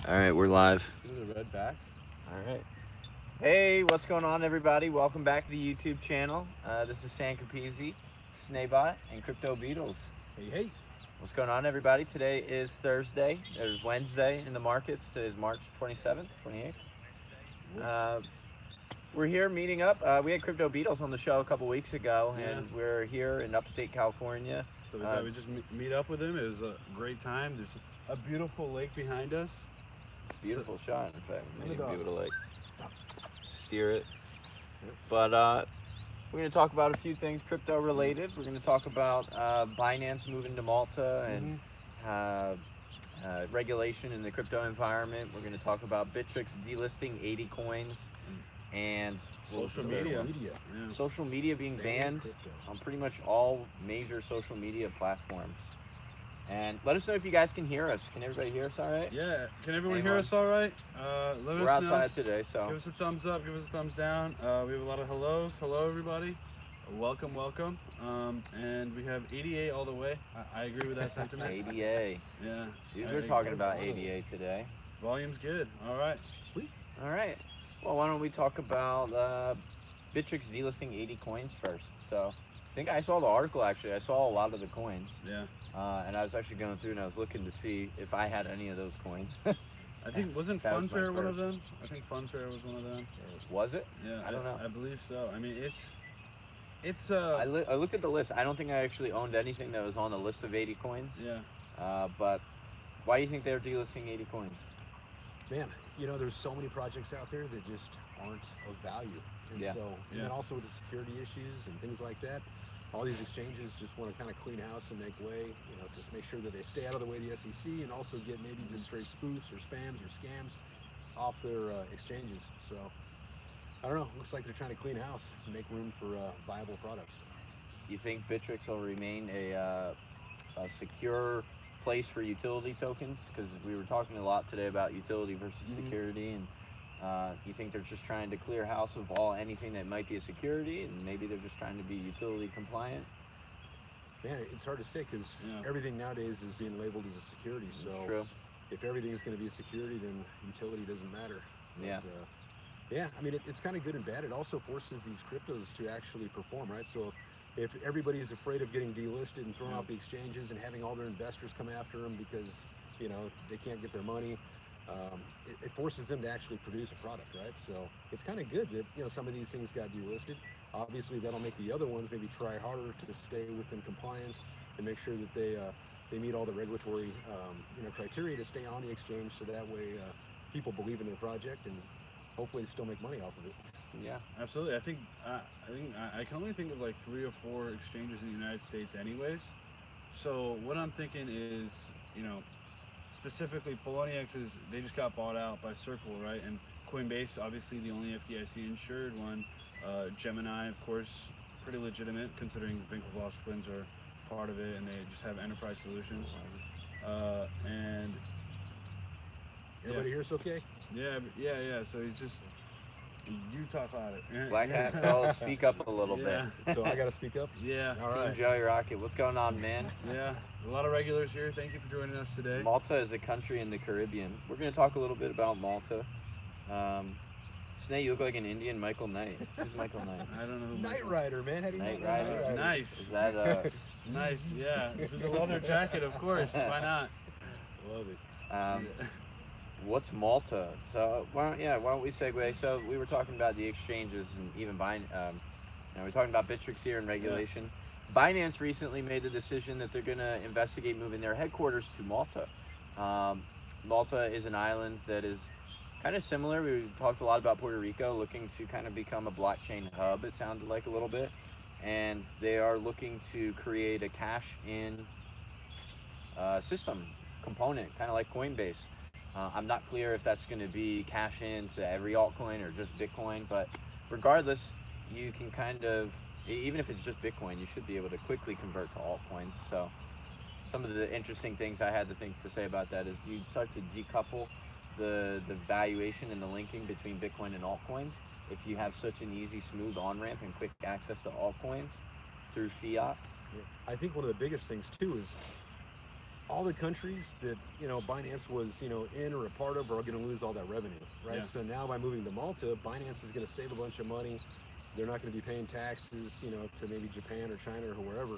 All right, we're live. Is it a red back? All right. Hey, what's going on, everybody? Welcome back to the YouTube channel. This is San Capizzi, Snabot, and Crypto Beetles. Hey, hey. What's going on, everybody? Today is Thursday. There's Wednesday in the markets. Today is March 27th, 28th. We're here meeting up. We had Crypto Beetles on the show a couple weeks ago, and we're here in upstate California. So we thought we'd just meet up with him. It was a great time. There's a beautiful lake behind us. It's a beautiful shot, in fact. Maybe be able to like steer it. But we're going to talk about a few things crypto related. We're going to talk about Binance moving to Malta and regulation in the crypto environment. We're going to talk about Bittrex delisting 80 coins and social media. Social media being banned on pretty much all major social media platforms. And let us know if you guys can hear us. Can everybody hear us all right? Yeah. Can everyone hear us all right? Let We're us outside know. today, so give us a thumbs up. Give us a thumbs down. We have a lot of hellos. Hello, everybody. Welcome, welcome. And we have ADA all the way. I agree with that sentiment. ADA. Yeah. We're talking about ADA today. Volume's good. All right. Sweet. All right. Well, why don't we talk about Bittrex delisting 80 coins first? So I think I saw the article, actually. I saw a lot of the coins. Yeah. And I was actually going through and I was looking to see if I had any of those coins. I think, wasn't Funfair one of them? I think Funfair was one of them. Was it? Yeah. I don't know. I believe so. I mean, it's I looked at the list. I don't think I actually owned anything that was on the list of 80 coins. Yeah. But why do you think they're delisting 80 coins? Man, you know, there's so many projects out there that just aren't of value. And and then also with the security issues and things like that, all these exchanges just want to kind of clean house and make way, you know, just make sure that they stay out of the way of the SEC and also get maybe just straight spoofs or spams or scams off their exchanges. So, I don't know, looks like they're trying to clean house and make room for viable products. You think Bittrex will remain a secure place for utility tokens? Because we were talking a lot today about utility versus security, and you think they're just trying to clear house of anything that might be a security, and maybe they're just trying to be utility compliant? Man, it's hard to say because everything nowadays is being labeled as a security. So true. If everything is going to be a security, then utility doesn't matter. Yeah. But, yeah, I mean, it's kind of good and bad. It also forces these cryptos to actually perform, right? So if everybody's afraid of getting delisted and thrown off the exchanges and having all their investors come after them because, you know, they can't get their money, it forces them to actually produce a product, right? So it's kind of good that, you know, some of these things got delisted. Obviously, that'll make the other ones maybe try harder to stay within compliance and make sure that they meet all the regulatory, you know, criteria to stay on the exchange, so that way people believe in their project and hopefully they still make money off of it. Yeah, absolutely. I think I can only think of like 3 or 4 exchanges in the United States, anyways. So what I'm thinking is, you know, specifically Poloniex they just got bought out by Circle, right? And Coinbase, obviously the only FDIC insured one. Gemini, of course, pretty legitimate considering Winklevoss twins are part of it, and they just have enterprise solutions. And everybody here's okay? Yeah. So it's just, you talk about it. Black Hat fellas, speak up a little bit. So I got to speak up? Yeah. All right. Team Joey Rocket, what's going on, man? Yeah, a lot of regulars here. Thank you for joining us today. Malta is a country in the Caribbean. We're going to talk a little bit about Malta. Snake, you look like an Indian Michael Knight. Who's Michael Knight? I don't know who Knight Rider, man. How do you Knight know Rider. Rider? Nice. Is that nice, yeah. The leather jacket, of course. Why not? Love it. What's Malta? So why don't we segue? So we were talking about the exchanges and even we're talking about Bittrex here and regulation. Binance recently made the decision that they're going to investigate moving their headquarters to Malta. Malta is an island that is kind of similar. We talked a lot about Puerto Rico looking to kind of become a blockchain hub, it sounded like a little bit. And they are looking to create a cash-in system component, kind of like Coinbase. I'm not clear if that's going to be cash in to every altcoin or just Bitcoin, but regardless, you can kind of, even if it's just Bitcoin, you should be able to quickly convert to altcoins. So some of the interesting things I had to say about that is you start to decouple the valuation and the linking between Bitcoin and altcoins if you have such an easy, smooth on-ramp and quick access to altcoins through fiat. I think one of the biggest things too is all the countries that Binance was in or a part of are going to lose all that revenue, right? Yeah. So now by moving to Malta, Binance is going to save a bunch of money. They're not going to be paying taxes, to maybe Japan or China or wherever.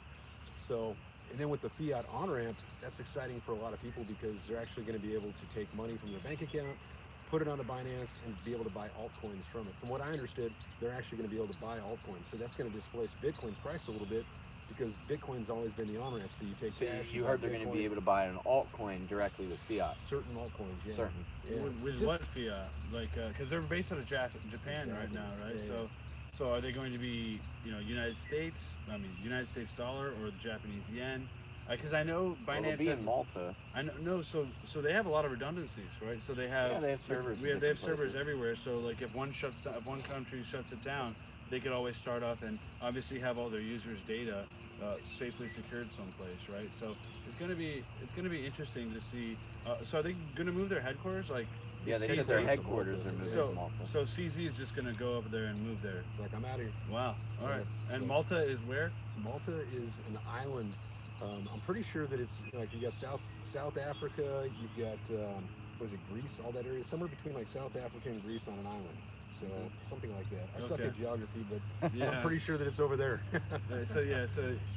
So, and then with the fiat on ramp, that's exciting for a lot of people because they're actually going to be able to take money from their bank account, put it onto Binance, and be able to buy altcoins from it. From what I understood, they're actually going to be able to buy altcoins. So that's going to displace Bitcoin's price a little bit because Bitcoin's always been the on ramp. So you take So cash. you heard they're going to be able to buy an altcoin directly with fiat. Certain altcoins, yeah. Certain. Yeah. With what fiat? Like, because they're based out of Japan Exactly. right now, right? Yeah, So are they going to be, United States? I mean, United States dollar or the Japanese yen? Because I know Well, Binance it'll be has. in Malta. I know. No, so they have a lot of redundancies, right? So they have. Yeah, they have servers. They in have different servers places. everywhere. So like, if one shuts down, if one country shuts it down, they could always start up and obviously have all their users' data safely secured someplace, right? So it's gonna be interesting to see. So are they gonna move their headquarters? Like, Yeah, they CZ said their to headquarters Malta, are moving so to Malta. so CZ is just gonna go over there and move there. It's like, I'm out of here. Wow. All right. Yeah. And Malta is where? Malta is an island. I'm pretty sure that it's like you got South Africa, you've got what is it, Greece, all that area, somewhere between like South Africa and Greece on an island. So something like that. I suck Okay. at geography, but Yeah. I'm pretty sure that it's over there. So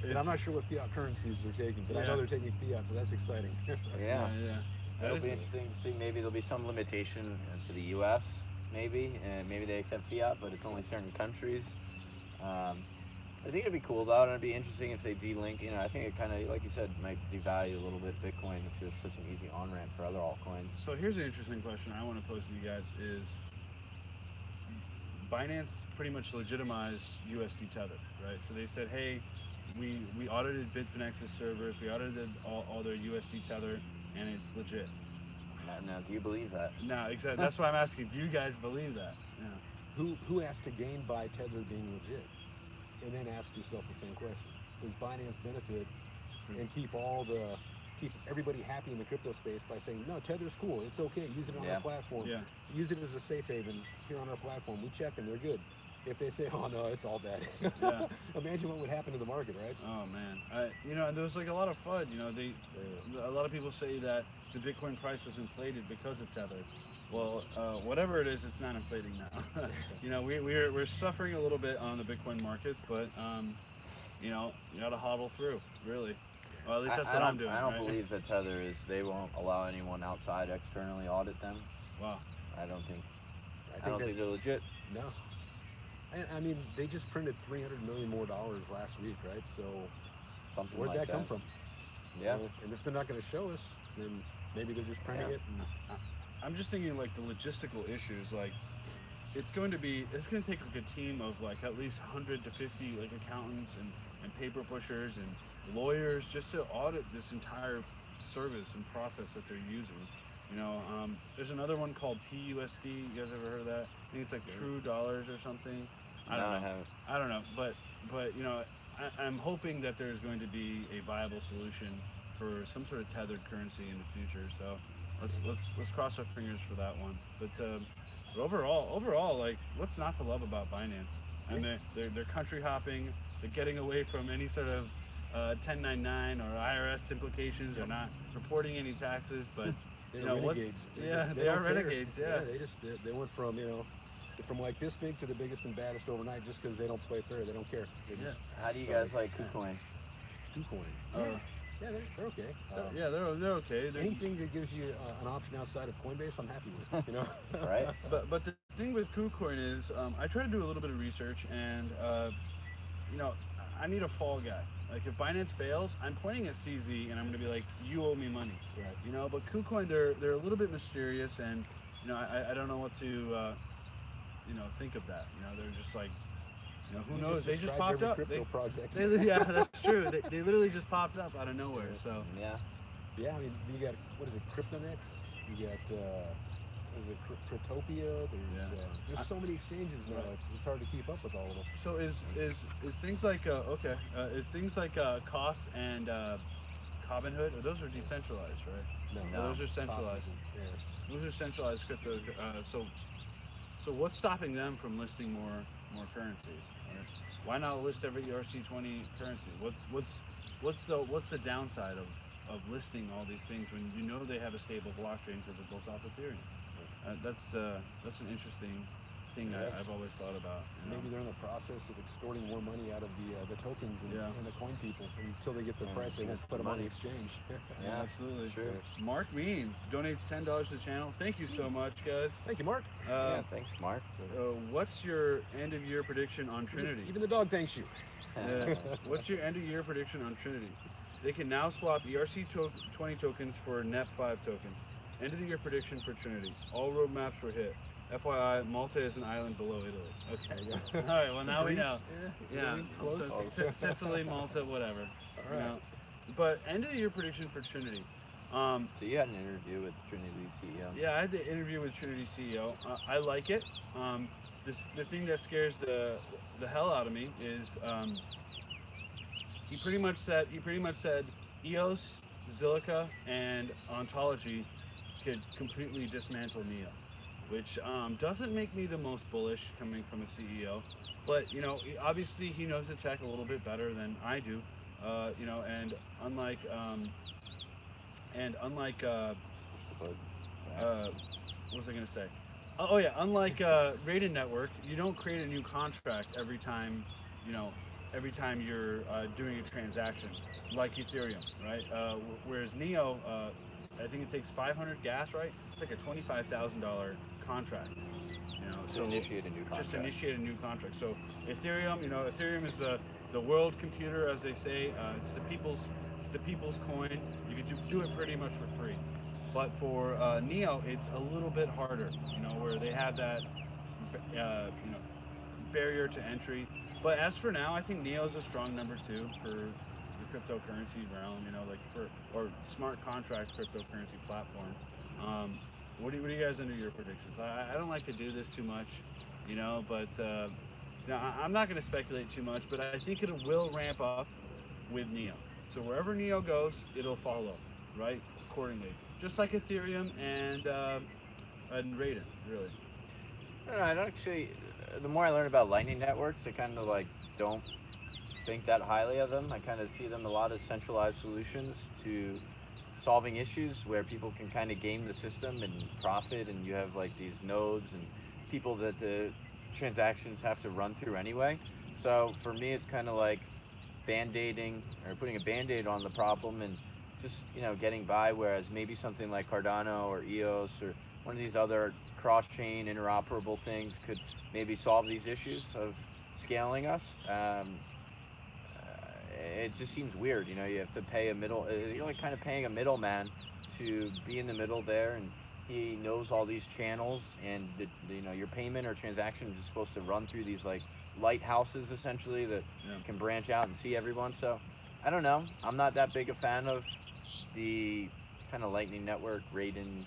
And I'm not sure what fiat currencies they're taking, but I Yeah. know they're taking fiat, so that's exciting. Yeah. yeah. That It'll is- be interesting to see. Maybe there'll be some limitation to the U.S. Maybe, and maybe they accept fiat, but it's only certain countries. I think it'd be cool though, and it'd be interesting if they de-link. I think it kind of, like you said, might devalue a little bit Bitcoin if there's such an easy on-ramp for other altcoins. So here's an interesting question I want to pose to you guys: is Binance pretty much legitimized USD Tether, right? So they said, hey, we audited Bitfinex's servers, we audited all their USD Tether, and it's legit. Now, do you believe that? Now, exactly. That's why I'm asking. Do you guys believe that? Yeah. Who has to gain by Tether being legit? And then ask yourself the same question. Does Binance benefit and keep everybody happy in the crypto space by saying, no, Tether's cool, it's okay, use it on Yeah. our platform. Yeah. Use it as a safe haven here on our platform. We check them, they're good. If they say, oh no, it's all bad. Yeah. Imagine what would happen to the market, right? Oh man, and there was like a lot of FUD. A lot of people say that the Bitcoin price was inflated because of Tether. Well, whatever it is, it's not inflating now. We're suffering a little bit on the Bitcoin markets, but you gotta hodl through, really. Well, at least that's what I'm doing. I don't right? believe that Tether is. They won't allow anyone outside externally audit them. Wow. I don't think I they're legit. No. I mean, they just printed $300 million more last week, right? So Something where'd like that come from? Yeah. And if they're not going to show us, then maybe they're just printing Yeah. it. I'm just thinking like the logistical issues. Like, it's going to take like a team of like at least 100 to 50 like accountants and paper pushers and lawyers just to audit this entire service and process that they're using. There's another one called TUSD. You guys ever heard of that? I think it's like True Dollars or something. I don't know. I haven't. I don't know, but I'm hoping that there's going to be a viable solution for some sort of tethered currency in the future. So let's cross our fingers for that one. But overall, like, what's not to love about Binance? And they're country hopping. They're getting away from any sort of 1099 or IRS implications. They're not reporting any taxes, but They're renegades. They are renegades. Yeah. They went from from like this big to the biggest and baddest overnight just because they don't play fair. They don't care. They just How do you guys like KuCoin? KuCoin. Yeah, they're okay. They're okay. Anything that gives you an option outside of Coinbase, I'm happy with. Right? But the thing with KuCoin is, I try to do a little bit of research, and I need a fall guy. Like, if Binance fails, I'm pointing at CZ and I'm going to be like, you owe me money. Right. But KuCoin, they're a little bit mysterious, and I don't know what to think of that. They're just like, who knows? They just popped up. Crypto projects. Yeah, that's true. They literally just popped up out of nowhere. So Yeah. Yeah, I mean, you got, what is it, CryptoNex? You got, what is it, Cryptopia? There's so many exchanges now, it's hard to keep up with all of them. So is things like is things like Cost and Robinhood, those are decentralized, right? No, those are centralized. Yeah. Those are centralized crypto. So what's stopping them from listing more currencies? Right? Why not list every ERC20 currency? What's the downside of of listing all these things when you know they have a stable blockchain because they're built off Ethereum. That's an interesting thing that I've always thought about. You know? Maybe they're in the process of extorting more money out of the tokens and the coin people until they get the price. They won't put them on the exchange. Yeah, absolutely. Sure. Mark Mean donates $10 to the channel. Thank you so much, guys. Thank you, Mark. Yeah, thanks, Mark. What's your end of year prediction on Trinity? Even the dog thanks you. What's your end of year prediction on Trinity? They can now swap ERC20 tokens for NEP5 tokens. End of the year prediction for Trinity. All roadmaps were hit. FYI, Malta is an island below Italy. Okay. All right. Well, now we know. Yeah. Sicily, Malta, whatever. All right. You know? But end of the year prediction for Trinity. So you had an interview with Trinity's CEO. Yeah, I had the interview with Trinity CEO. I like it. The thing that scares the hell out of me is he pretty much said EOS, Zilliqa, and Ontology could completely dismantle Neo, which doesn't make me the most bullish coming from a CEO. But you know, obviously he knows the tech a little bit better than I do. You know, and unlike what was I gonna say? Oh yeah, unlike Raiden Network, you don't create a new contract every time, you know, you're doing a transaction, like Ethereum, right? Whereas Neo, I think it takes 500 gas, right? It's like a $25,000 contract, you know. So initiate a new contract. Just initiate a new contract. So Ethereum, you know, Ethereum is the world computer, as they say. It's the people's coin. You can do it pretty much for free. But for Neo, it's a little bit harder, you know, where they have that, you know, barrier to entry. But as for now, I think Neo is a strong number 2 for the cryptocurrency realm, you know, like or smart contract cryptocurrency platform. What do you guys under your predictions? I don't like to do this too much, you know, but you know, I'm not going to speculate too much, but I think it will ramp up with Neo. So wherever Neo goes, it'll follow, right, accordingly. Just like Ethereum and Raiden, really. I don't actually. The more I learn about Lightning networks, I kind of like don't think that highly of them. I kind of see them a lot as centralized solutions to solving issues where people can kind of game the system and profit, and you have like these nodes and people that the transactions have to run through anyway. So for me, it's kind of like band-aiding or putting a band-aid on the problem and just, you know, getting by, whereas maybe something like Cardano or EOS or one of these other cross-chain interoperable things could maybe solve these issues of scaling us. It just seems weird, you know, you have to pay a middle, you're like kind of paying a middleman to be in the middle there, and he knows all these channels, and you know, your payment or transaction is just supposed to run through these like lighthouses essentially that can branch out and see everyone. So I don't know, I'm not that big a fan of the kind of Lightning Network, Raiden,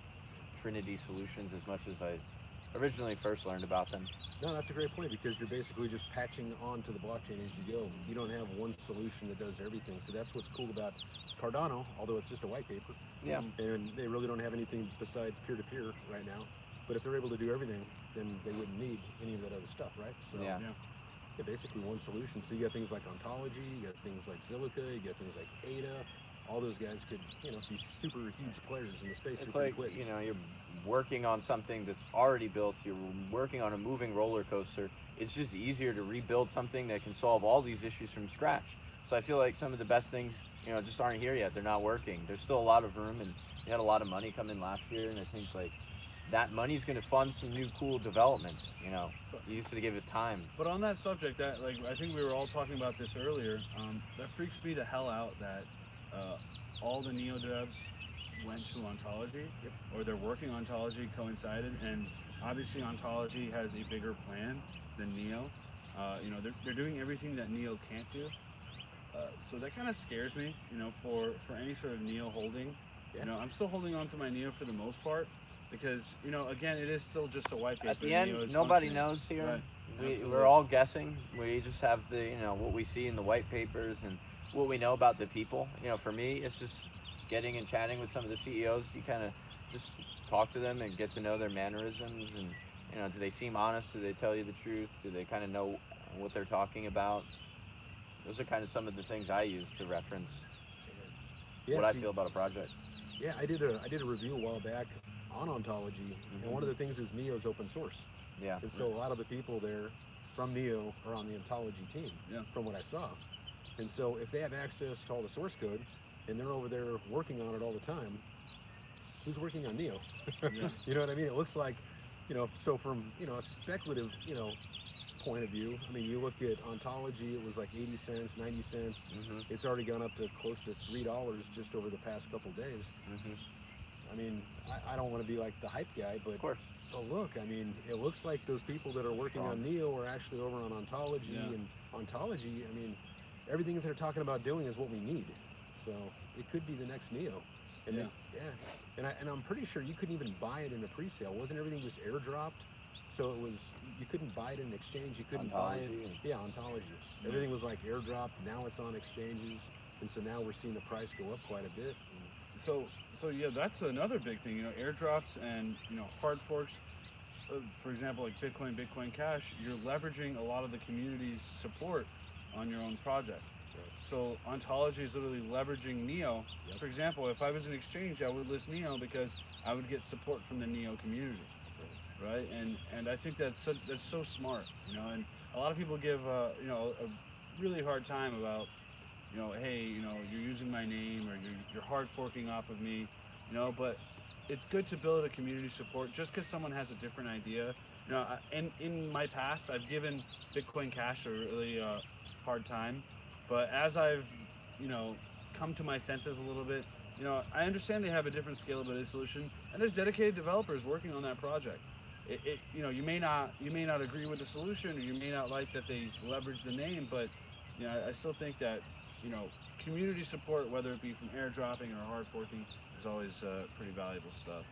Trinity solutions as much as I originally first learned about them. No, that's a great point, because you're basically just patching onto the blockchain as you go. You don't have one solution that does everything. So that's what's cool about Cardano, although it's just a white paper. Yeah. And they really don't have anything besides peer-to-peer right now. But if they're able to do everything, then they wouldn't need any of that other stuff, right? So yeah, basically one solution. So you got things like Ontology, you got things like Zilliqa, you got things like ADA. All those guys could, you know, be super huge players in the space. It's like, you know, you're working on something that's already built, you're working on a moving roller coaster. It's just easier to rebuild something that can solve all these issues from scratch. So I feel like some of the best things, you know, just aren't here yet. They're not working. There's still a lot of room, and we had a lot of money come in last year, and I think like that money's going to fund some new cool developments, you know. You used to give it time. But on that subject, that like I think we were all talking about this earlier, that freaks me the hell out that all the Neo devs went to Ontology, or they're working Ontology coincided, and obviously Ontology has a bigger plan than Neo. You know, they're doing everything that Neo can't do. So that kind of scares me, you know, for any sort of Neo holding. You know, I'm still holding on to my Neo for the most part, because, you know, again, it is still just a white paper. At the end, nobody knows here. Right. We're all guessing. We just have the, you know, what we see in the white papers and what we know about the people. You know, for me, it's just getting and chatting with some of the CEOs. You kind of just talk to them and get to know their mannerisms, and, you know, do they seem honest? Do they tell you the truth? Do they kind of know what they're talking about? Those are kind of some of the things I use to reference. Yeah, what I see- feel about a project. Yeah, I did a review a while back on Ontology, and one of the things is Neo's open source, Yeah. and so a lot of the people there from Neo are on the Ontology team, Yeah. from what I saw. And so if they have access to all the source code, and they're over there working on it all the time, who's working on Neo? Yeah. You know what I mean? It looks like, so from a speculative point of view, I mean, you look at Ontology, it was like 80 cents, 90 cents. It's already gone up to close to $3 just over the past couple days. I mean, I don't want to be like the hype guy, but Of course. look, I mean, it looks like those people that are working on Neo are actually over on Ontology, Yeah. and Ontology, I mean, everything that they're talking about doing is what we need. So it could be the next Neo. And Yeah. and I'm pretty sure you couldn't even buy it in a pre-sale. Wasn't everything just airdropped? So it was, you couldn't buy it in an exchange. You couldn't buy it. Ontology. Yeah, Ontology. Everything was like airdropped. Now it's on exchanges, and so now we're seeing the price go up quite a bit. So yeah, that's another big thing. You know, airdrops and hard forks. For example, like Bitcoin Cash, you're leveraging a lot of the community's support on your own project. So Ontology is literally leveraging Neo. Yep. For example, if I was an exchange, I would list Neo because I would get support from the Neo community, right? And I think that's so smart, And a lot of people give a really hard time about, hey, you're using my name or you're hard forking off of me, But it's good to build a community support just because someone has a different idea. In my past, I've given Bitcoin Cash a really hard time. But as I've, come to my senses a little bit, I understand they have a different scalability solution, and there's dedicated developers working on that project. You may not agree with the solution, or you may not like that they leverage the name, but I still think that community support, whether it be from airdropping or hard forking, is always pretty valuable stuff.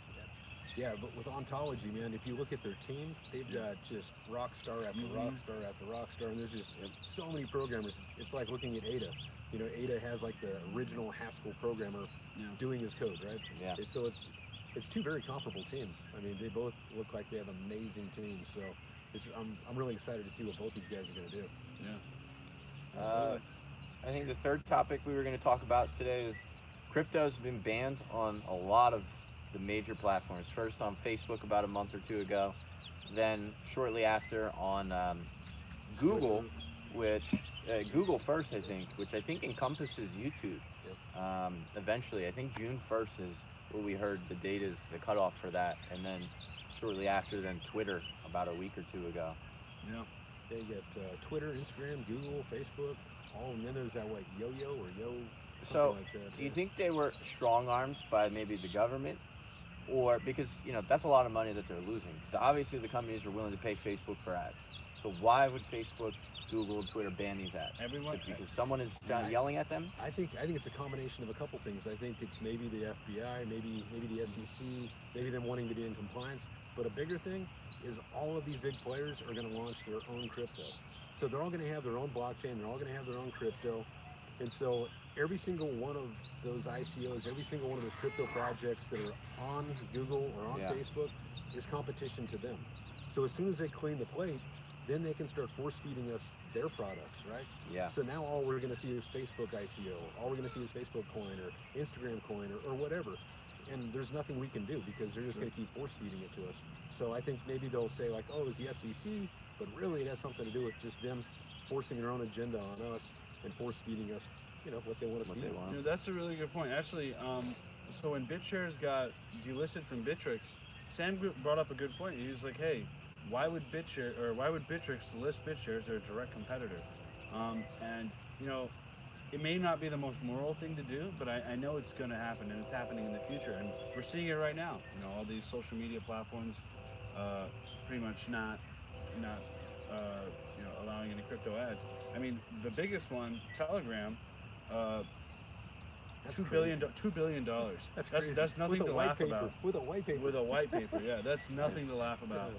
Yeah, but with Ontology, man, if you look at their team, they've got just rock star after rock star after rock star, and there's just so many programmers. It's like looking at Ada. Ada has like the original Haskell programmer doing his code, right? Yeah. So it's two very comparable teams. I mean, they both look like they have amazing teams. So I'm really excited to see what both these guys are going to do. Yeah. I think the third topic we were going to talk about today is crypto's been banned on a lot of the major platforms. First on Facebook about a month or two ago, then shortly after on Google, which Google first, I think, which I think encompasses YouTube. Eventually, I think June 1st is what we heard the date is, the cutoff for that, and then shortly after, then Twitter about a week or two ago. Yeah. They get Twitter, Instagram, Google, Facebook, all, and then there's that like Yo-Yo or Yo. So, like that. do you think they were strong-armed by maybe the government? Or because, that's a lot of money that they're losing. Because obviously the companies are willing to pay Facebook for ads. So why would Facebook, Google, and Twitter ban these ads? Everyone- Is it because someone is yelling at them? I think it's a combination of a couple things. I think it's maybe the FBI, maybe the SEC, maybe them wanting to be in compliance. But a bigger thing is all of these big players are going to launch their own crypto. So they're all going to have their own blockchain. They're all going to have their own crypto. And so every single one of those ICOs, every single one of those crypto projects that are on Google or on Facebook is competition to them. So as soon as they clean the plate, then they can start force feeding us their products, right? Yeah. So now all we're going to see is Facebook ICO. All we're going to see is Facebook coin or Instagram coin or whatever. And there's nothing we can do because they're just going to keep force feeding it to us. So I think maybe they'll say like, oh, it's the SEC, but really it has something to do with just them forcing their own agenda on us and force feeding us, what they want us to do. That's a really good point. Actually, so when BitShares got delisted from Bittrex, Sam brought up a good point. He was like, hey, why would Bittrex list BitShares? They're a direct competitor. And it may not be the most moral thing to do, but I know it's going to happen, and it's happening in the future. And we're seeing it right now. All these social media platforms pretty much not allowing any crypto ads. I mean, the biggest one, Telegram, $2 billion. That's crazy. That's nothing to laugh about. With a white paper. With a white paper, yeah. That's nothing to laugh about.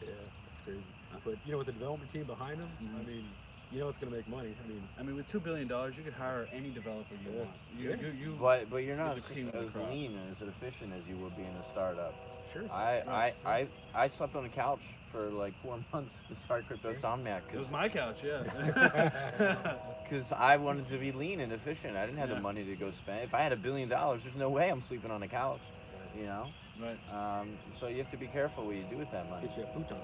Yeah, that's crazy. But with the development team behind them, I mean, it's going to make money. I mean, with $2 billion, you could hire any developer you want. But you're not as lean and as efficient as you would be in a startup. Sure. I slept on the couch for like 4 months to start Crypto Somniac It was my couch, yeah. because I wanted to be lean and efficient. I didn't have the Yeah. money to go spend. If I had $1 billion, there's no way I'm sleeping on a couch. You know. Right. So you have to be careful what you do with that money. Get you a futon.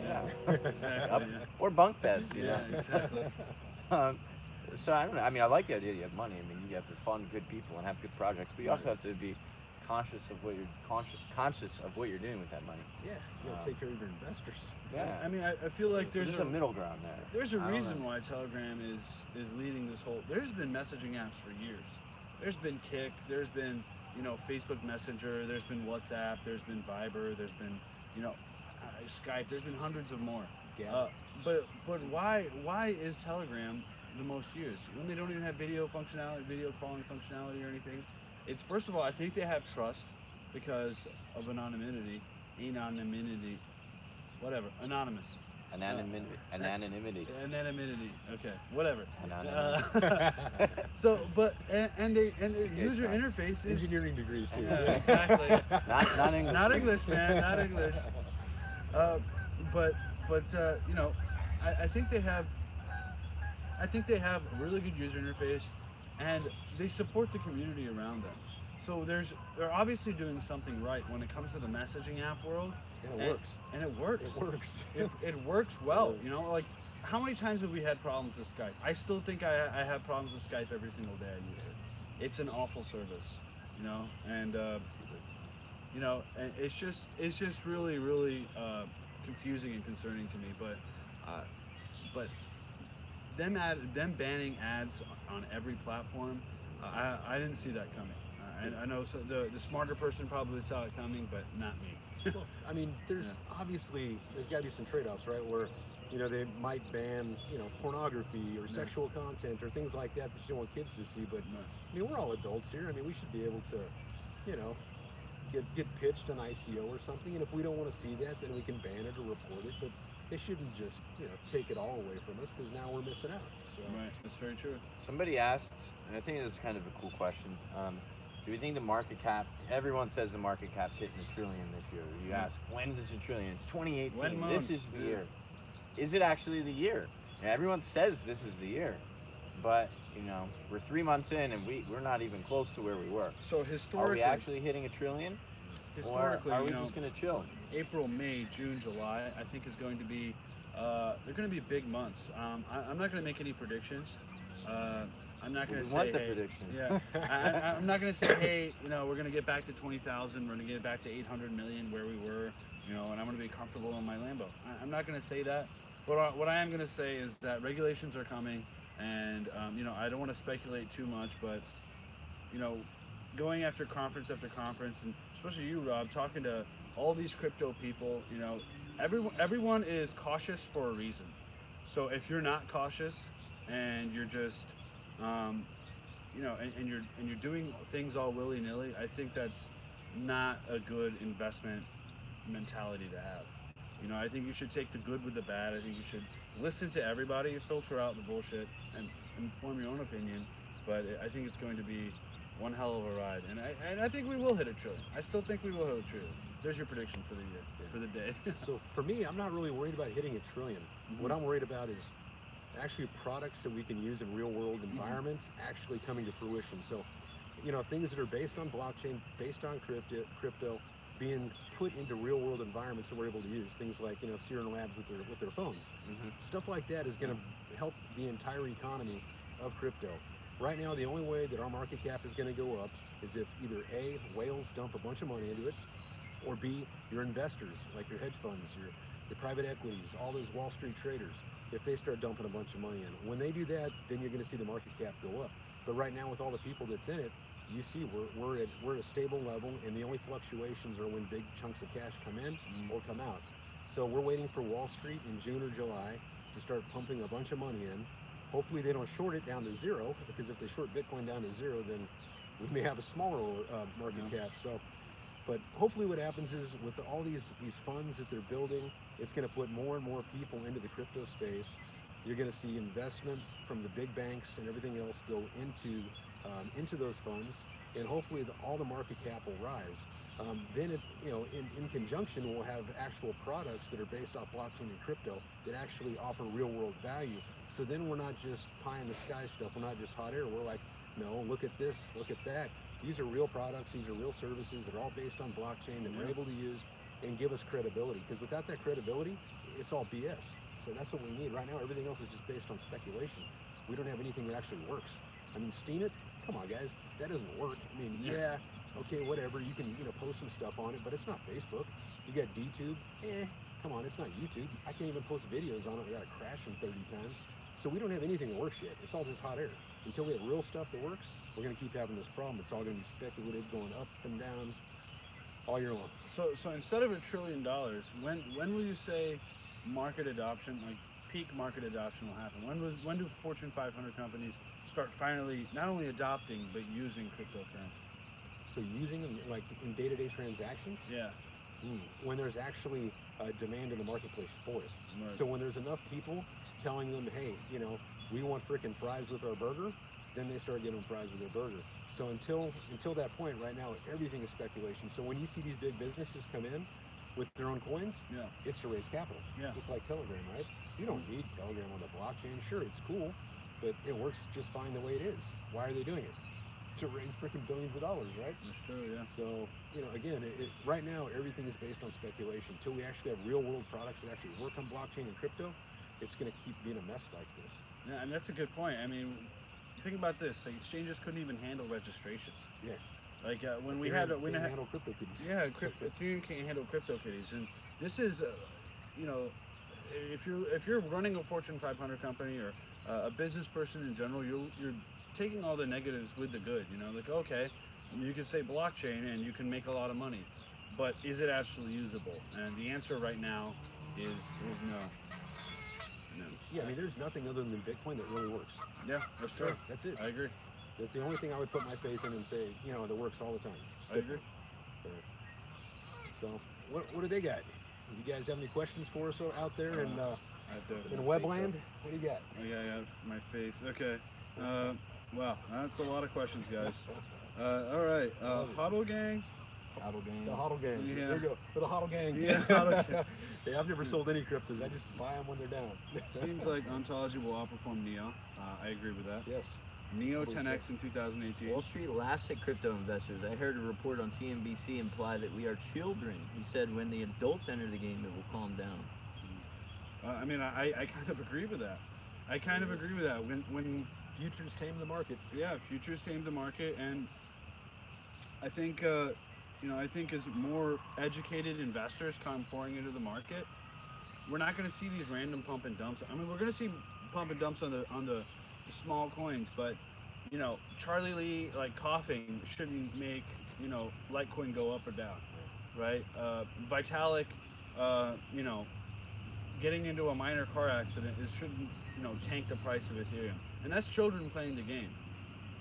Yeah. Exactly. Up- Yeah. Or bunk beds. You Yeah, know. exactly. Um, so I don't know. I mean, I like the idea you have money. I mean, you have to fund good people and have good projects, but you also have to be conscious of what you're doing with that money. Yeah, you gotta take care of your investors. Yeah. I mean, I feel like So there's a middle ground there. There's a I don't reason know. why Telegram is leading this whole. There's been messaging apps for years. There's been Kik. There's been Facebook Messenger. There's been WhatsApp. There's been Viber. There's been Skype. There's been hundreds of more. Yeah. But why is Telegram the most used when they don't even have video functionality, video calling functionality or anything? It's first of all, I think they have trust because of anonymity, whatever, anonymous. Anonymity. Anonymity. Okay, whatever. Anonymity. So, but and the Okay, user fine. interface is Engineering degrees too. yeah, exactly. Not English. Not English, man. Not English. But I think they have. I think they have a really good user interface, and they support the community around them. So they're obviously doing something right when it comes to the messaging app world. And it works. And it works. It works. It works well. Like how many times have we had problems with Skype? I still think I have problems with Skype every single day I use it. It's an awful service, and and it's just really confusing and concerning to me. But them banning ads on every platform, I didn't see that coming. I know the smarter person probably saw it coming, but not me. Well, I mean, there's obviously there's got to be some trade-offs, right? Where they might ban pornography or sexual content or things like that you don't want kids to see. But I mean, we're all adults here. I mean, we should be able to get pitched an ICO or something, and if we don't want to see that, then we can ban it or report it. But they shouldn't just take it all away from us, because now we're missing out. So. Right, that's very true. Somebody asked, and I think this is kind of a cool question. Do we think the market cap? Everyone says the market cap's hitting $1 trillion this year. You ask, when is $1 trillion? It's 2018. This is the year. Is it actually the year? Yeah, everyone says this is the year, but we're 3 months in and we're not even close to where we were. So historically, are we actually hitting $1 trillion? Historically, or are we just going to chill? April, May, June, July, I think is going to be. They're going to be big months. I'm not going to make any predictions. I'm not going to say. Want the hey, predictions? Yeah, I'm not going to say, hey, we're going to get back to 20,000. We're going to get back to 800 million where we were, and I'm going to be comfortable in my Lambo. I'm not going to say that. But what I am going to say is that regulations are coming, and I don't want to speculate too much, but going after conference after conference, and especially you, Rob, talking to all these crypto people, everyone is cautious for a reason. So if you're not cautious and you're just and you're doing things all willy-nilly, I think that's not a good investment mentality to have. I think you should take the good with the bad. I think you should listen to everybody, filter out the bullshit, and form your own opinion. But I think it's going to be one hell of a ride, and I think we will hit $1 trillion. I still think we will hit $1 trillion. There's your prediction for the year, for the day. So for me, I'm not really worried about hitting $1 trillion. Mm-hmm. What I'm worried about is actually products that we can use in real world environments actually coming to fruition. So, things that are based on blockchain, based on crypto, being put into real world environments that we're able to use. Things like, Serum Labs with their phones. Stuff like that is going to help the entire economy of crypto. Right now, the only way that our market cap is going to go up is if either A, whales dump a bunch of money into it, or B, your investors, like your hedge funds, your private equities, all those Wall Street traders, if they start dumping a bunch of money in. When they do that, then you're going to see the market cap go up. But right now, with all the people that's in it, you see we're at a stable level, and the only fluctuations are when big chunks of cash come in or come out. So we're waiting for Wall Street in June or July to start pumping a bunch of money in. Hopefully they don't short it down to zero, because if they short Bitcoin down to zero, then we may have a smaller market cap. So, but hopefully what happens is with all these funds that they're building, it's going to put more and more people into the crypto space. You're going to see investment from the big banks and everything else go into those funds, and hopefully all the market cap will rise. Then, in conjunction, we'll have actual products that are based off blockchain and crypto that actually offer real-world value. So then we're not just pie-in-the-sky stuff. We're not just hot air. We're like, no, look at this, look at that. These are real products. These are real services that are all based on blockchain that we're able to use and give us credibility. Because without that credibility, it's all BS. So that's what we need. Right now, everything else is just based on speculation. We don't have anything that actually works. I mean, Steemit, come on, guys, that doesn't work. I mean, yeah, okay, whatever. You can, post some stuff on it, but it's not Facebook. You got DTube, come on, it's not YouTube. I can't even post videos on it without it crashing 30 times. So we don't have anything that works yet. It's all just hot air. Until we have real stuff that works, we're going to keep having this problem. It's all going to be speculative, going up and down all year long. So instead of $1 trillion, when will you say market adoption, like peak market adoption, will happen? When do Fortune 500 companies start finally not only adopting but using cryptocurrency? So using them like in day-to-day transactions? Yeah. When there's actually a demand in the marketplace for it. Right. So when there's enough people telling them, hey, we want frickin' fries with our burger, then they start getting fries with their burger. So until that point, right now, everything is speculation. So when you see these big businesses come in with their own coins, it's to raise capital. Just like Telegram, right? You don't need Telegram on the blockchain. Sure, it's cool, but it works just fine the way it is. Why are they doing it? To raise freaking billions of dollars, right? That's true, yeah. So, again, right now, everything is based on speculation. Until we actually have real-world products that actually work on blockchain and crypto, it's going to keep being a mess like this. Yeah, and that's a good point. I mean, think about this. Like, exchanges couldn't even handle registrations. Yeah. Like, when Ethereum we had... can't handle CryptoKitties. Yeah, Ethereum can't handle CryptoKitties. And this is, if you're running a Fortune 500 company or a business person in general, you're taking all the negatives with the good, like, okay, you can say blockchain and you can make a lot of money, but is it actually usable? And the answer right now is no. Yeah, I mean, there's nothing other than Bitcoin that really works. Yeah, that's true. That's it. I agree. That's the only thing I would put my faith in and say, that works all the time. I agree. So, what do they got? Do you guys have any questions for us out there in Webland? What do you got? I got my face. Okay. Wow, that's a lot of questions, guys. All right, Huddle Gang. Huddle Gang. The Huddle Gang. Yeah. There you go. For the Huddle Gang. Yeah. Huddle Gang. Yeah, I've never sold any cryptos. I just buy them when they're down. Seems like Ontology will outperform Neo. I agree with that. Yes. Neo 10x in 2018. Wall Street laughs at crypto investors. I heard a report on CNBC imply that we are children. He said when the adults enter the game, it will calm down. I mean, I kind of agree with that. I kind of agree with that. When futures tame the market. Yeah, futures tame the market, and I think I think as more educated investors come pouring into the market, we're not going to see these random pump and dumps. I mean, we're going to see pump and dumps on the small coins, but Charlie Lee like coughing shouldn't make Litecoin go up or down, right? Vitalik, getting into a minor car accident shouldn't tank the price of Ethereum, and that's children playing the game.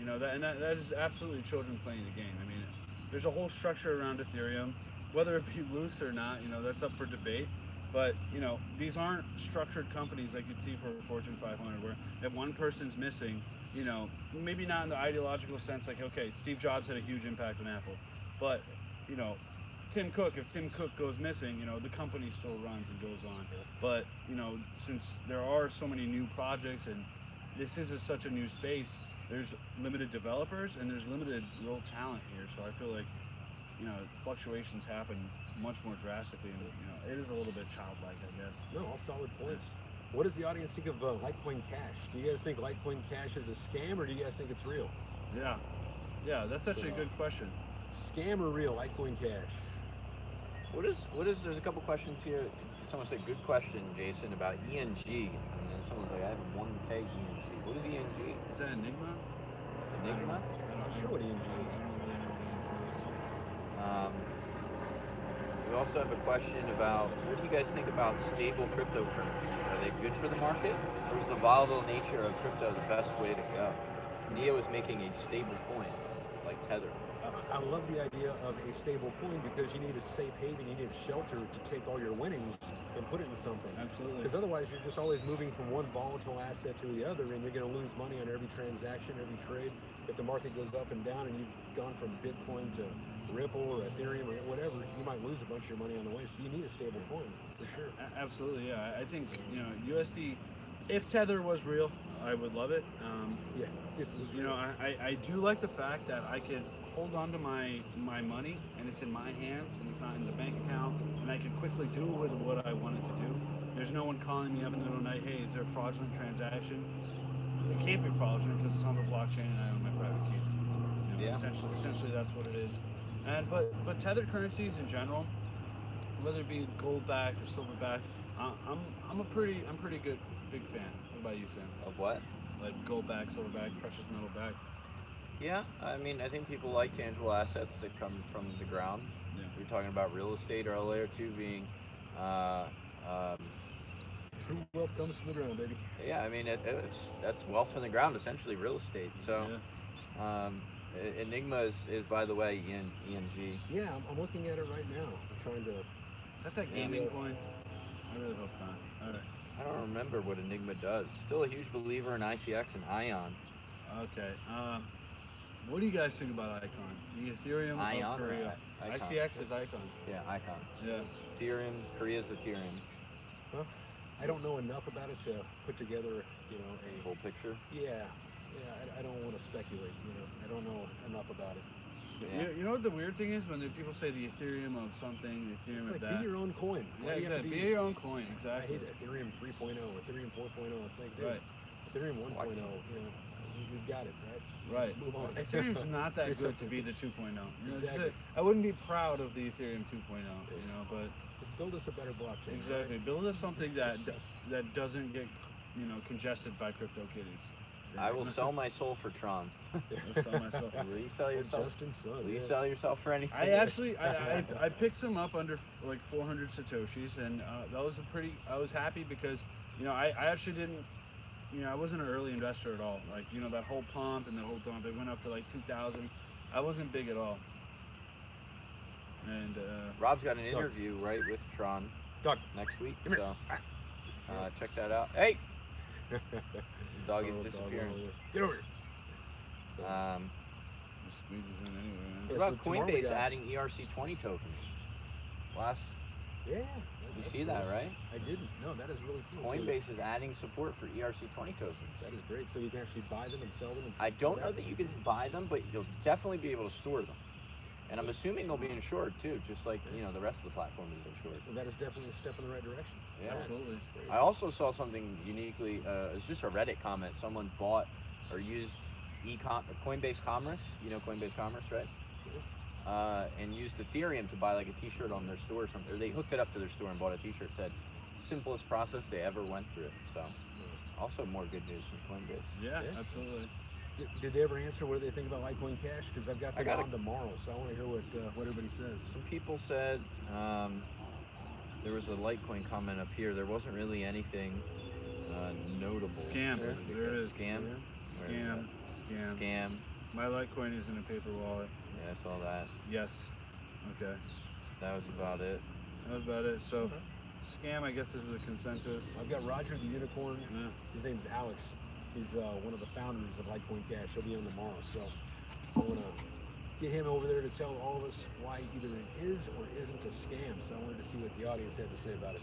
That is absolutely children playing the game. I mean, there's a whole structure around Ethereum, whether it be loose or not, that's up for debate. But these aren't structured companies like you'd see for Fortune 500, where if one person's missing, maybe not in the ideological sense, like, okay, Steve Jobs had a huge impact on Apple, but Tim Cook, if Tim Cook goes missing, the company still runs and goes on. But since there are so many new projects and this is such a new space, there's limited developers and there's limited real talent here. So I feel like fluctuations happen much more drastically, and it is a little bit childlike, I guess. No, all solid points. What does the audience think of Litecoin Cash? Do you guys think Litecoin Cash is a scam, or do you guys think it's real? Yeah, that's actually a good question. Scam or real, Litecoin Cash? There's a couple questions here. Someone said, good question, Jason, about ENG. And then someone's like, I have a 1K ENG. What is ENG? Is that Enigma? Enigma? I'm not sure what ENG is. We also have a question about, what do you guys think about stable cryptocurrencies? Are they good for the market? Or is the volatile nature of crypto the best way to go? Neo is making a stable coin, like Tether. I love the idea of a stable coin because you need a safe haven, you need a shelter to take all your winnings and put it in something. Absolutely. Because otherwise you're just always moving from one volatile asset to the other, and you're going to lose money on every transaction, every trade. If the market goes up and down and you've gone from Bitcoin to Ripple or Ethereum or whatever, you might lose a bunch of your money on the way. So you need a stable coin for sure. Absolutely, yeah. I think, you know, USD, if Tether was real, I would love it. Yeah, if it was You know, I do like the fact that I could hold on to my money and it's in my hands and it's not in the bank account, and I can quickly do with what I wanted to do. There's no one calling me up in the middle of the night, hey, is there a fraudulent transaction? It can't be fraudulent because it's on the blockchain and I own my private keys. You know, Yeah. Essentially that's what it is. And but tethered currencies in general, whether it be gold back or silver back, I'm a pretty good big fan. What about you, Sam? Of what? Like gold back, silver back, precious metal back. Yeah, I mean, I think people like tangible assets that come from the ground. Yeah. We were talking about real estate earlier too, being, true wealth comes from the ground, baby. yeah, I mean, that's wealth from the ground, essentially real estate. So, Enigma is by the way, ENG. Yeah, I'm looking at it right now. I'm trying to. Is that gaming coin? I really hope not. All right. I don't remember what Enigma does. Still a huge believer in ICX and Ion. Okay. What do you guys think about Icon? The Ethereum Ion of or Korea. Icon? ICX is Icon. Yeah, Icon. Yeah. Ethereum, Korea's Ethereum. Well, I don't know enough about it to put together, you know, a Full picture. Yeah, I don't want to speculate. You know, I don't know enough about it. Yeah. You know what the weird thing is when people say the Ethereum of something, the Ethereum It's of like that. be your own coin. Yeah, Why do you have to be your own coin. I Exactly. hate Ethereum 3.0, Ethereum 4.0. It's like, dude, Right. Ethereum 1.0. Watch You it. know, you've got it, right? Right. Move on. Ethereum's not that Here's good to something. be the 2.0. You know, Exactly. I wouldn't be proud of the Ethereum 2.0. You know, but Just build us a better blockchain. exactly, Right? build us something that doesn't get, you know, congested by crypto kitties. I will sell my soul for Tron. I'll sell myself. Will you sell yourself? Justin Sun. Will you yeah. sell yourself for anything? I actually I picked some up under like 400 satoshis, and that was I was happy because, you know, I actually didn't, you know, I wasn't an early investor at all. Like, you know, that whole pump and the whole dump, it went up to like 2,000. I wasn't big at all. And Rob's got an interview right with Tron Doug. next week, Come so check that out. Hey, the dog is Oh, disappearing. over there. Get over here. So, it squeezes in anyway, man. What Yeah, about so tomorrow we Coinbase got- adding ERC20 tokens? yeah. You that's see that, cool. right? I didn't. No, that is really cool. So Coinbase is adding support for ERC20 tokens. that is great. So you can actually buy them and sell them. And I don't know that you can buy them, but you'll definitely be able to store them. And I'm assuming they'll be insured too, just like, you know, the rest of the platform is insured. Well, that is definitely a step in the right direction. Yeah. Absolutely. I also saw something uniquely, it's just a Reddit comment. Someone bought or used Coinbase Commerce, you know Coinbase Commerce, right? And used Ethereum to buy like a t-shirt on their store or something. Or they hooked it up to their store and bought a t-shirt that said, simplest process they ever went through. So, also more good news from Coinbase. Yeah, Yeah. absolutely. Did they ever answer what do they think about Litecoin Cash? Because I've got I them gotta- on tomorrow, so I want to hear what everybody says. Some people said, there was a Litecoin comment up here. There wasn't really anything notable. Scam. There There it is. Scam? Where is Scam. that? Scam. Scam. My Litecoin is in a paper wallet. Yeah, I saw that. Yes. Okay. That was about it. That was about it. So, Okay. scam, I guess this is a consensus. I've got Roger the Unicorn. Yeah. His name's Alex. He's one of the founders of Litecoin Cash. He'll be on tomorrow, so I want to get him over there to tell all of us why either it is or isn't a scam. So I wanted to see what the audience had to say about it.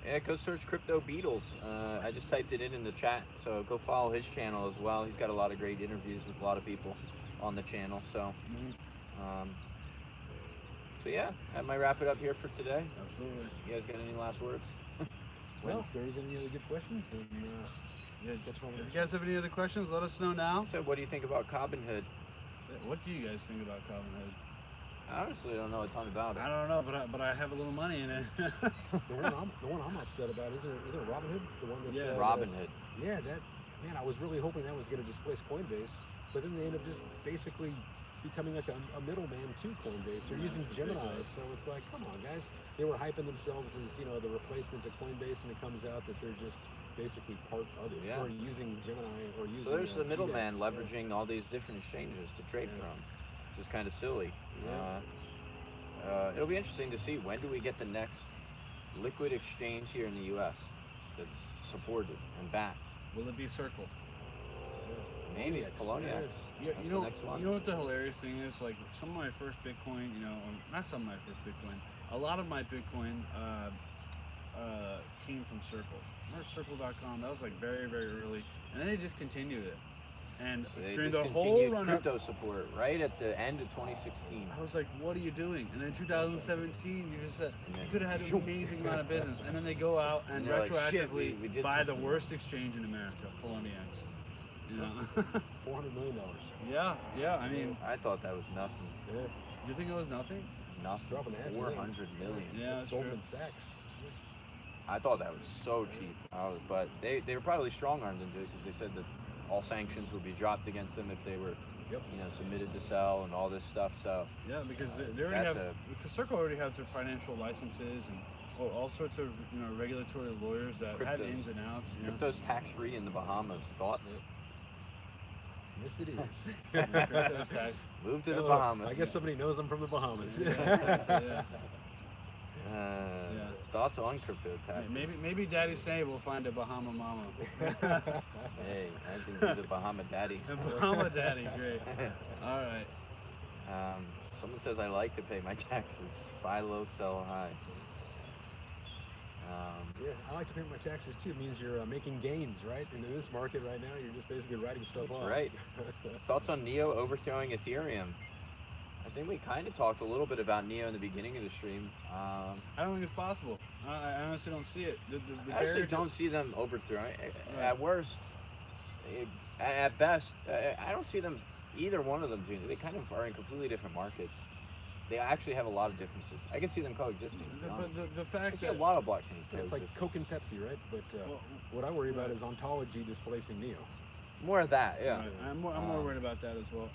Yeah, go search Crypto Beatles. I just typed it in the chat, so go follow his channel as well. He's got a lot of great interviews with a lot of people on the channel. So, so yeah, that might wrap it up here for today. Absolutely. You guys got any last words? Well, if there is any other good questions, then Yeah. catch one. If you guys have any other questions, let us know now. So, what do you think about Cobinhood? What do you guys think about Cobinhood? I honestly don't know a ton about it. I don't know, but I have a little money in it. The one I'm upset about isn't it Robinhood? The one that Yeah. Robinhood. Yeah, that man. I was really hoping that was going to displace Coinbase, but then they end up just basically becoming like a middleman to Coinbase. They're Yeah, using it's Gemini, ridiculous. so it's like, come on, guys. They were hyping themselves as the replacement to Coinbase, and it comes out that they're just basically part of it. Yeah. Or using Gemini, or using. So there's the middleman GDEX. leveraging all these different exchanges to trade Yeah. from, which is kind of silly. Yeah. It'll be interesting to see when do we get the next liquid exchange here in the U.S. that's supported and backed. Will it be Circle? Maybe Poloniex. Yeah, That's you the know, next one. you know what the hilarious thing is? Like some of my first Bitcoin, you know, or not some of my first Bitcoin. A lot of my Bitcoin came from Circle. Remember Circle.com? That was like very, very early, and then they discontinued it. And They during the whole discontinued run up, crypto support right at the end of 2016. I was like, "What are you doing?" And then 2017, you just said And you then could have had an shoop. amazing amount of business, and then they go out and And they're like, "Shit, retroactively we did buy the something worst exchange in America, Poloniex. You know? $400 million. yeah. I mean, I thought that was nothing. Yeah. you think it was nothing? Nothing. Dropping the hedge, 400 million. Yeah, That's that's Goldman true. Sachs. I thought that was so cheap. But they were probably strong-armed into it because they said that all sanctions would be dropped against them if they were, Yep. submitted to sell and all this stuff. So Yeah, because they already that's have because Circle already has their financial licenses and all sorts of regulatory lawyers that have Cryptos. ins and outs. You know? crypto's tax-free in the Bahamas. Thoughts? Yes, it is. Crypto's tax. Move to the Oh, Bahamas. I guess somebody knows I'm from the Bahamas. Yeah. Thoughts on crypto taxes? Maybe Daddy Snake will find a Bahama mama. Hey, I think he's the Bahama daddy. A Bahama Daddy, great. All right. Someone says I like to pay my taxes. Buy low, sell high. Yeah, I like to pay my taxes too. It means you're making gains, right? And in this market right now, you're just basically writing stuff That's off. right. Thoughts on Neo overthrowing Ethereum? I think we kind of talked a little bit about Neo in the beginning of the stream. I don't think it's possible. I honestly don't see it. The I actually barrier to- don't see them overthrowing. Right. At worst, at best, I don't see them, either one of them doing it. They kind of are in completely different markets. They actually have a lot of differences. I can see them coexisting. to be honest. But the I fact see a that lot of blockchains Yeah, it's like coexisting. Coke and Pepsi, right? But well, what I worry about is ontology displacing Neo. More of that, yeah. right, I'm more worried about that as well.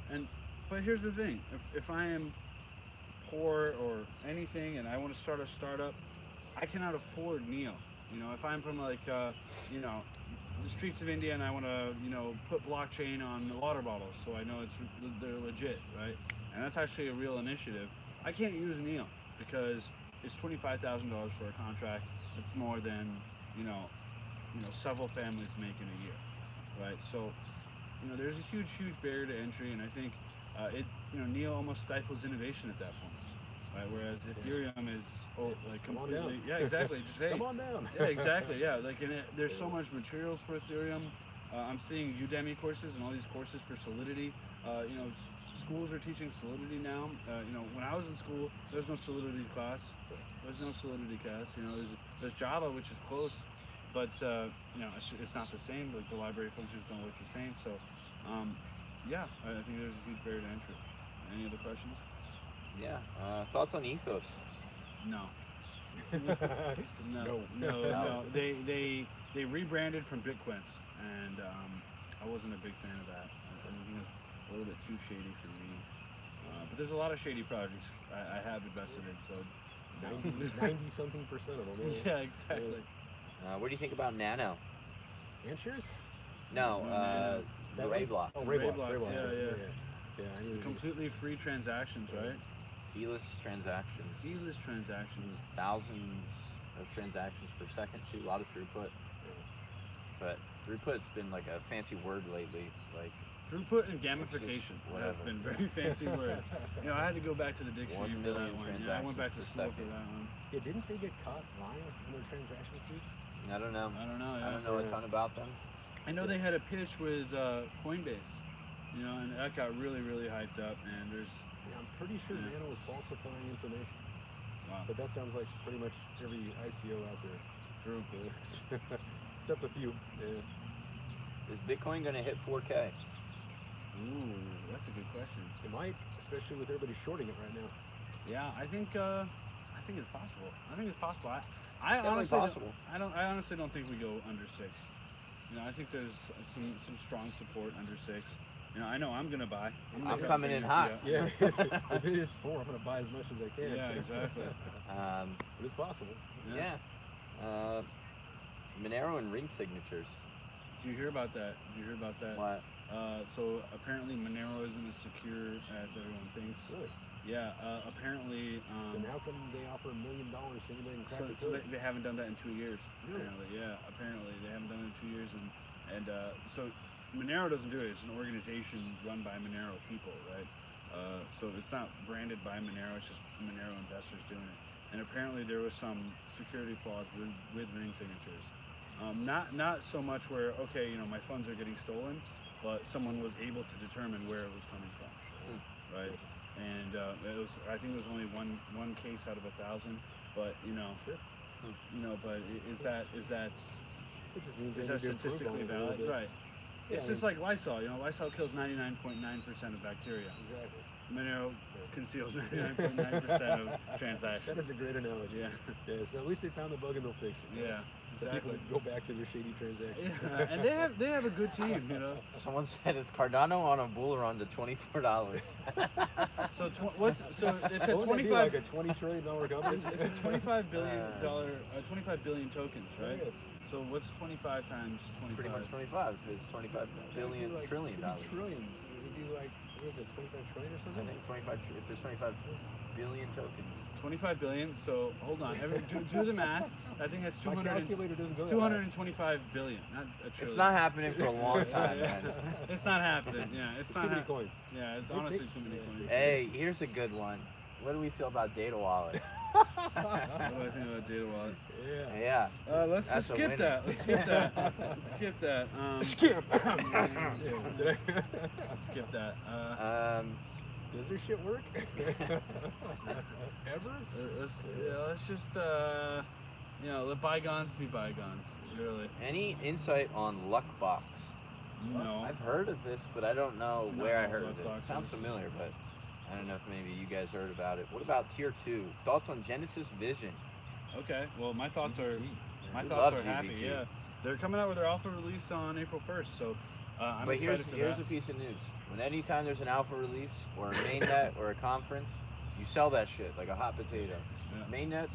But here's the thing: if I am poor or anything and I want to start a startup, I cannot afford Neo. If I'm from like the streets of India and I want to put blockchain on the water bottles so I know they're legit, right? And that's actually a real initiative. I can't use Neo because it's $25,000 for a contract. It's more than several families make in a year, right? So there's a huge barrier to entry, and I think Neo almost stifles innovation at that point, right? Whereas Ethereum is like Come on completely, down. yeah, exactly. Just hey, Come on down. yeah, exactly, yeah. Like there's so much materials for Ethereum. I'm seeing Udemy courses and all these courses for Solidity. Schools are teaching Solidity now. When I was in school, there was no Solidity class. There's Java, which is close, but it's not the same. Like the library functions don't work the same. So, I think there's a huge barrier to entry. Any other questions? Yeah. Thoughts on Ethos? No. No. No. They rebranded from Bitquents, and I wasn't a big fan of that. I think it was a little bit too shady for me. But there's a lot of shady projects I have invested in, so 90-something% of them. yeah, exactly. What do you think about Nano? Answers? No, That Ray was- Block. Oh, Ray Ray blocks. blocks, yeah. Yeah, I knew it was- Completely free transactions, right? Feeless transactions. Feeless transactions. Thousands of transactions per second too. A lot of throughput. But throughput's been like a fancy word lately. Like Throughput and It's gamification just has whatever. been very fancy words. I had to go back to the dictionary 1 for that million one. Yeah, I went back to transactions school per for second. that one. Yeah, didn't they get caught lying on their transaction speeds? I don't know. I don't know. I Yeah. don't know a ton about them. I know they had a pitch with Coinbase, and that got really hyped up. And there's Yeah, I'm pretty sure Yeah. Nano was falsifying information. wow, But that sounds like pretty much every ICO out there. true. Except a few. Yeah. Is Bitcoin going to hit 4K? Ooh, that's a good question. It might, especially with everybody shorting it right now. Yeah, I think it's possible. I Definitely honestly possible. I honestly don't think we go under 6. I think there's some strong support under 6. I know I'm gonna buy. I'm coming in hot. Yeah, if it is 4, I'm going to buy as much as I can. Yeah, exactly. But it's possible. Yeah. Monero and ring signatures. Did you hear about that? What? So apparently Monero isn't as secure as everyone thinks. Really? Yeah. Apparently. Then how come they offer $1 million to anybody can crack the So code? they haven't done that in 2 years. Really? Apparently, yeah. Apparently they haven't done it in 2 years, and so Monero doesn't do it. It's an organization run by Monero people, right? So it's not branded by Monero. It's just Monero investors doing it. And apparently there was some security flaws with ring signatures. Not so much where, okay, my funds are getting stolen, but someone was able to determine where it was coming from, right? And I think it was only one case out of 1,000, but but is that It just means is they that need to improve statistically on it a little valid? bit. Right. It's just like Lysol. Lysol kills 99.9% of bacteria. Exactly. Monero conceals 99.9% of transactions. That is a great analogy. Yeah. So at least they found the bug and they'll fix it. Yeah. So Exactly. people go back to their shady transactions. Yeah, and they have a good team, Someone said it's Cardano on a bull run to $24. So it's a What would that be, 25 like a $20 trillion company? it's a $25 billion tokens, right? Yeah. So what's 25 times 25? Pretty much 25. It's 25 billion It'd be like, trillion it'd be dollars. Trillions. It would be like, what is it, 25 trillion or I something? think 25. If there's 25 billion tokens. 25 billion. So hold on, do the math. I think that's My 200. calculator doesn't go It's that high. 225 billion, not a trillion. It's not happening for a long time, Yeah. man. It's not happening. Yeah, it's It's not too many hap- coins. Yeah, it's They- honestly they- too many yeah, coins. Hey, here's a good one. What do we feel about Data Wallet? What do I think about data wallet? Yeah. Yeah. Let's That's just a skip winner. that. Let's skip that. Let's skip that. Skip. Skip that. Does this shit work? Ever? Let's just let bygones be bygones. Really. Any insight on Luckbox? No. I've heard of this, but I don't know Do not where I know heard what of it. Luckbox Sounds is. familiar, but I don't know if maybe you guys heard about it. What about Tier 2? Thoughts on Genesis Vision? Okay. Well, my thoughts are We thoughts love are happy. GBT. Yeah. They're coming out with their alpha release on April 1st, so I'm But excited for here's that. a piece of news. When anytime there's an alpha release or a mainnet or a conference, you sell that shit like a hot potato. Yeah. Mainnets,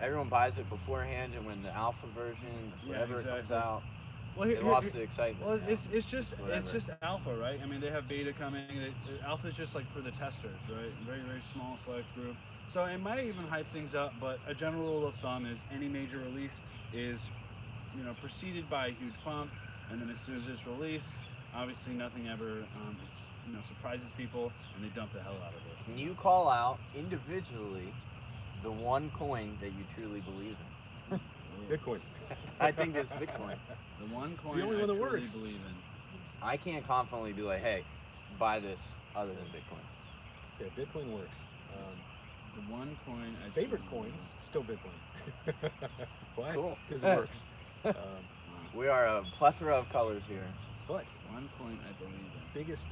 everyone buys it beforehand, and when the alpha version, Yeah, whatever it comes exactly. out, Well, they lost the excitement. Well, now. it's just Whatever. alpha, right? I mean, they have beta coming. Alpha is just like for the testers, right? Very, very small select group. So it might even hype things up, but a general rule of thumb is any major release is, preceded by a huge pump, and then as soon as it's released, obviously nothing ever, surprises people, and they dump the hell out of it. Can you call out individually the one coin that you truly believe in? Bitcoin. I think it's Bitcoin. The one coin the only I one that truly works. believe in. I can't confidently be like, hey, buy this other than Bitcoin. Yeah, Bitcoin works. The one coin I Favorite truly coin, still Bitcoin. Why? Cool. Because it works. We are a plethora of colors here. But One coin I believe in. biggest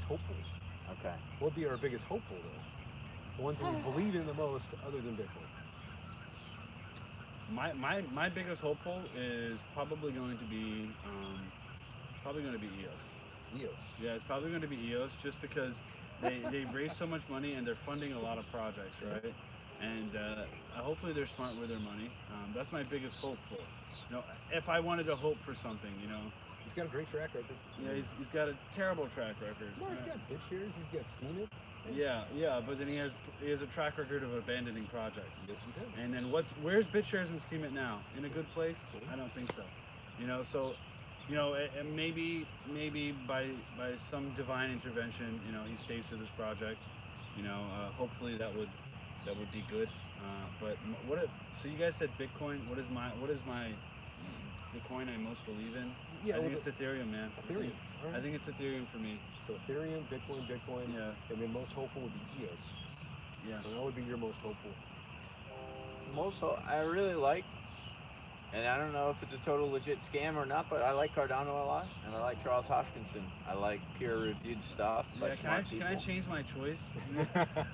hopefuls. Okay. What would be our biggest hopeful though? The ones that we believe in the most, other than Bitcoin. My biggest hopeful is probably going to be EOS. EOS. Yeah, it's probably going to be EOS just because they've raised so much money and they're funding a lot of projects, right? And hopefully they're smart with their money. That's my biggest hope for. If I wanted to hope for something, He's got a great track record. yeah, he's got a terrible track record. No, he's got BitShares, he's got Steemit. Yeah, but then he has a track record of abandoning projects. Yes, he does. And then where's BitShares and Steemit now? In a good place? I don't think so. And maybe by some divine intervention, he stays to this project. Hopefully that would be good. So you guys said Bitcoin. What is the coin I most believe in? Yeah, I think well, it's Ethereum, man. Ethereum. All right. I think it's Ethereum for me. So Ethereum, Bitcoin, Yeah. and then most hopeful would be EOS. Yeah. So that would be your most hopeful. I really like, and I don't know if it's a total legit scam or not, but I like Cardano a lot, and I like Charles Hoskinson. I like peer-reviewed stuff by Yeah, smart can I people. change my choice?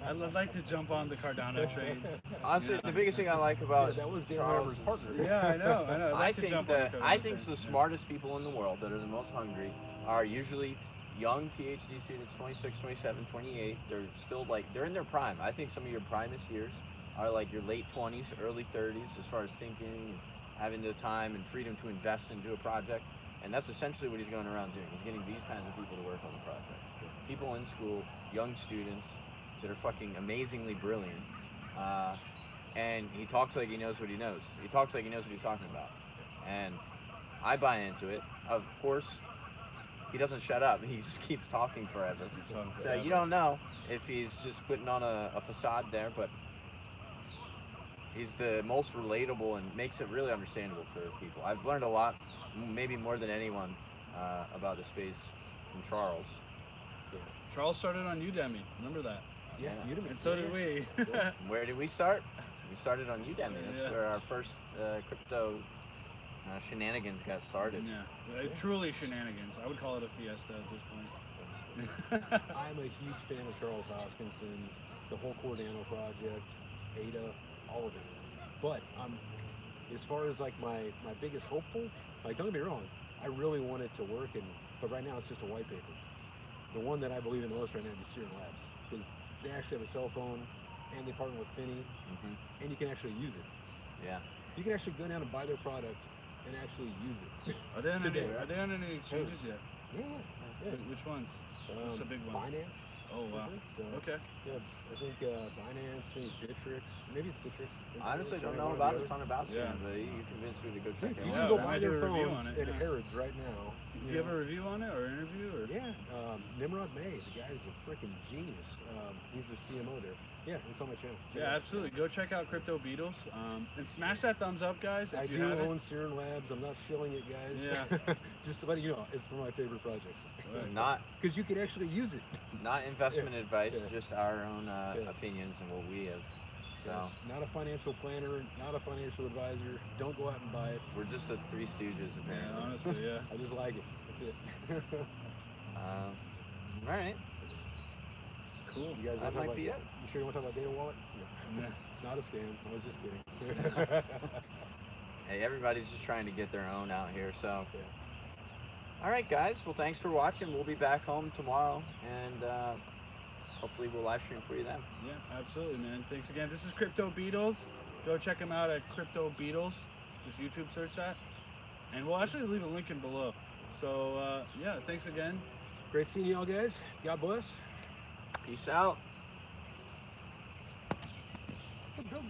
I'd like to jump on the Cardano train. Honestly, Yeah. the biggest thing I like about that was Dan Charles Harper's partner. Yeah, I know. I'd I like to think jump on that the Cardano I think train. the smartest people in the world that are the most hungry are usually young PhD students, 26, 27, 28. They're still they're in their prime. I think some of your primest years are like your late 20s, early 30s as far as thinking, having the time and freedom to invest into a project. And that's essentially what he's going around doing. He's getting these kinds of people to work on the project. People in school, young students that are fucking amazingly brilliant. And he talks like he knows what he knows. He talks like he knows what he's talking about. And I buy into it. Of course, he doesn't shut up. He just keeps talking forever. So you don't know if he's just putting on a facade there, but he's the most relatable and makes it really understandable for people. I've learned a lot, maybe more than anyone, about the space from Charles. Yeah. Charles started on Udemy. Remember that? Yeah, Udemy. And so did we. Where did we start? We started on Udemy. That's where our first crypto shenanigans got started. Yeah, truly shenanigans. I would call it a fiesta at this point. I'm a huge fan of Charles Hoskinson, the whole Cordano project, Ada, all of it. But as far as like my biggest hopeful, like don't get me wrong, I really want it to work, but right now it's just a white paper. The one that I believe in most right now is Serum Labs, because they actually have a cell phone and they partner with Finney, and you can actually use it. Yeah. You can actually go down and buy their product and actually use it. Are they on any exchanges yet? Yeah. Which ones? What's the big one? Binance. Oh wow. So, Okay. Yeah, I think Binance, maybe Bittrex. Maybe it's Bittrex. I honestly don't know about a ton about Serum, but you convinced me to go check it You out. can go I buy do their a review phones on it, at Harrods right now. Do you have a review on it or interview? Or? Yeah, Nimrod May, the guy's a freaking genius. He's the CMO there. Yeah, it's on my channel. Check it out. Absolutely. Go check out Crypto Beatles and smash that thumbs up, guys. If I you do haven't. own Serum Labs. I'm not shilling it, guys. Yeah. Just to let you know, it's one of my favorite projects. Right. Not Because you can actually use it. not investment advice, Yeah. just our own Yes. opinions and what we have. So Yes. Not a financial planner, not a financial advisor. Don't go out and buy it. we're just the Three Stooges, Yeah, apparently. honestly, yeah. I just like it. That's it. All right. Cool. You guys That want to talk might be about, it. You sure you want to talk about Data Wallet? No. Yeah. It's not a scam. I was just kidding. Hey, everybody's just trying to get their own out here. So, Yeah. all right, guys. Well, thanks for watching. We'll be back home tomorrow, and hopefully we'll live stream for you then. Yeah, absolutely, man. Thanks again. This is Crypto Beatles. Go check them out at Crypto Beatles. Just YouTube search that. And we'll actually leave a link in below. So, yeah, thanks again. Great seeing y'all, guys. God bless. Peace out. What's up, bro?